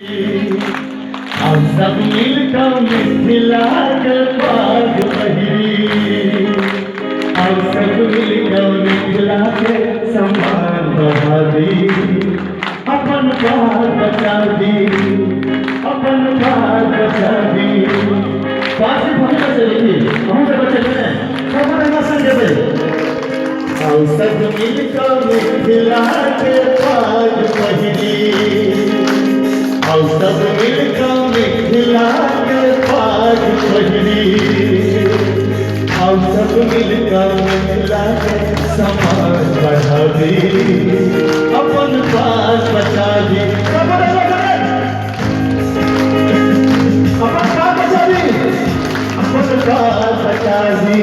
हम सब मिलकर मिथिला के बाग पहिरी, हम सब मिलकर मिथिला के सम्मान बढ़ा दी, अपन बाग बचा दी, अपन बाग बचा दी। पांच भूमिका चलेगी, हम सब बच्चे हैं, सब रहना संजय भाई। हम सब मिलकर मिथिला के बाग पहिरी, हम सब मिलकर मिथिला के बाग पहिरी, हम सब मिलकर मिथिला के सम्मान बढ़ा दी, अपन बाग बचा दी, अपन बाग बचा दी, अपन बाग बचा दी,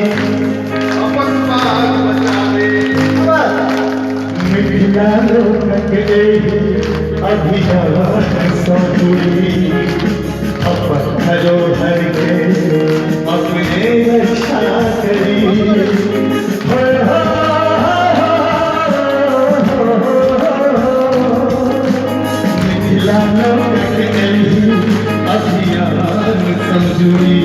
अपन बाग बचा दी। मिथिला लोक के अभियान सौरी, अपन धरोहर के अपने रक्षा करी। मिथिला लोक के अभियान समझूरी,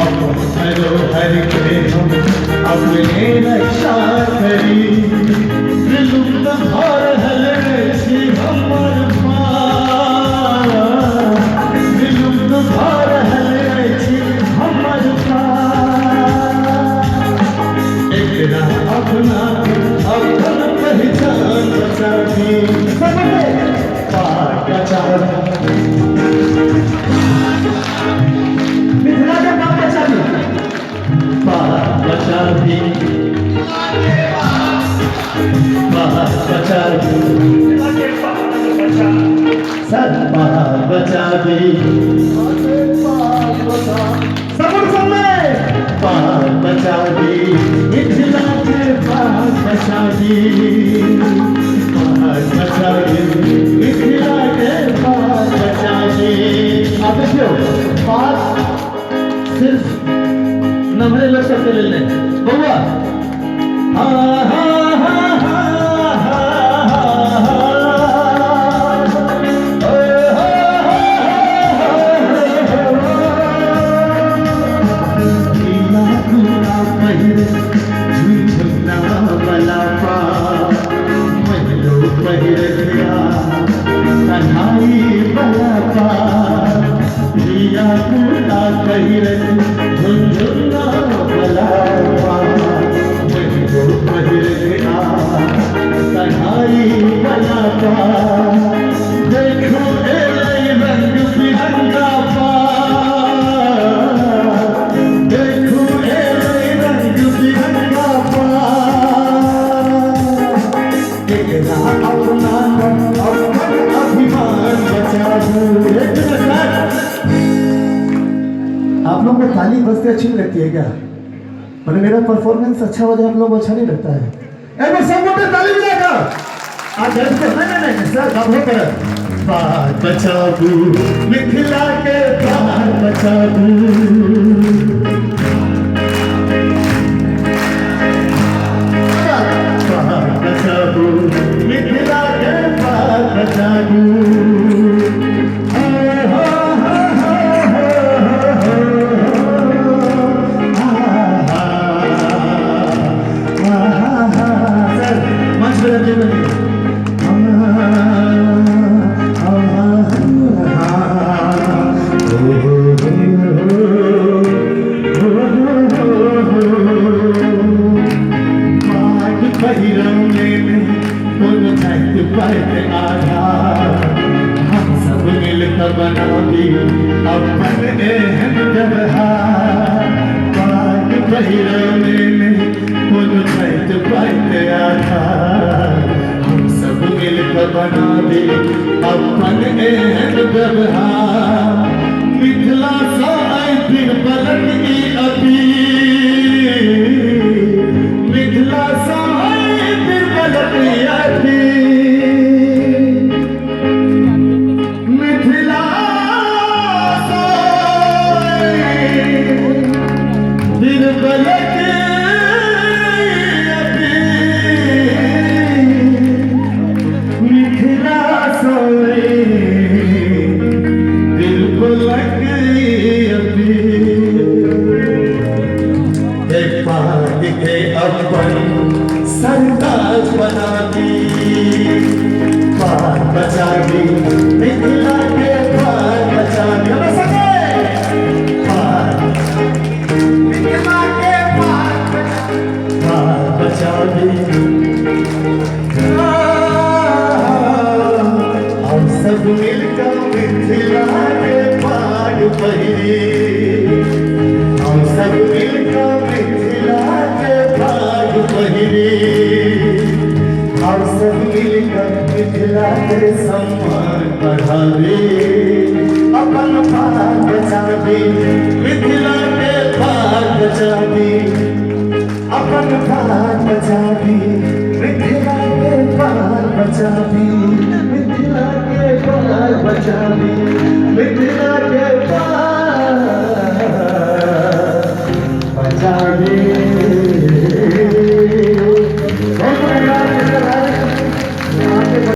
अपन धरोहर के हम अपने रक्षा करी। विलुप्त भऽ रहल अछि हमर प्राण, विलुप्त भऽ रहल अछि हमर प्राण। एकरा अपना अपन पहचान बचा दी, बाग बचा दी, मिथिला के बाग बचा दी, बाग बचा दी, बाग बचा दी, सर बाग बचा दी, सबूर समय बाग बचा दी, मिथिला के बाग बचा दी, बाग बचा दी, मिथिला के बाग बचा दी। आप देखियो बात सिर्फ नंबरे लोग सबके ले लें बउआ। हाँ हाँ हाँ हाँ देखो रंग बिरंगा देखो रंग बिरंगा अपना अभिमान बचा दो। आप लोग को ताली बजते अच्छी नहीं लगती है क्या? मतलब मेरा परफॉर्मेंस अच्छा हो जाए आप लोग अच्छा नहीं लगता है? सब मोटे ताली बजाएगा। आप नहीं सर आप हो कर बाग बचा दू, मिथिला के बाग बचा दू, बाग बचा दू, मिथिला के बाग बचा दू। हम सब मिलकर बना दी अपन एहन व्यवहार, बाग पहिरने में कोनो छठ पाइत आधार। हम सब मिलकर बना दी अपन एहन व्यवहार, मिथिला सा फिर पलट की अपील, मिथिला सा फिर पलट की अपील, मिथिला सा फिर पलट अपील, मिथिला सा सब मिलकर मिथिला के पाग पहिरे, हम सब मिलकर मिथिला के पाग पहिरे, हम सब मिलकर मिथिला के सम्मान बढ़ावे, अपन भाग बचावे, मिथिला के भाग बचावे, अपन भाग बचावे, मिथिला के भाग बचावे, मिथिला के भाग बचावे, मिथिला के भाग बचावे।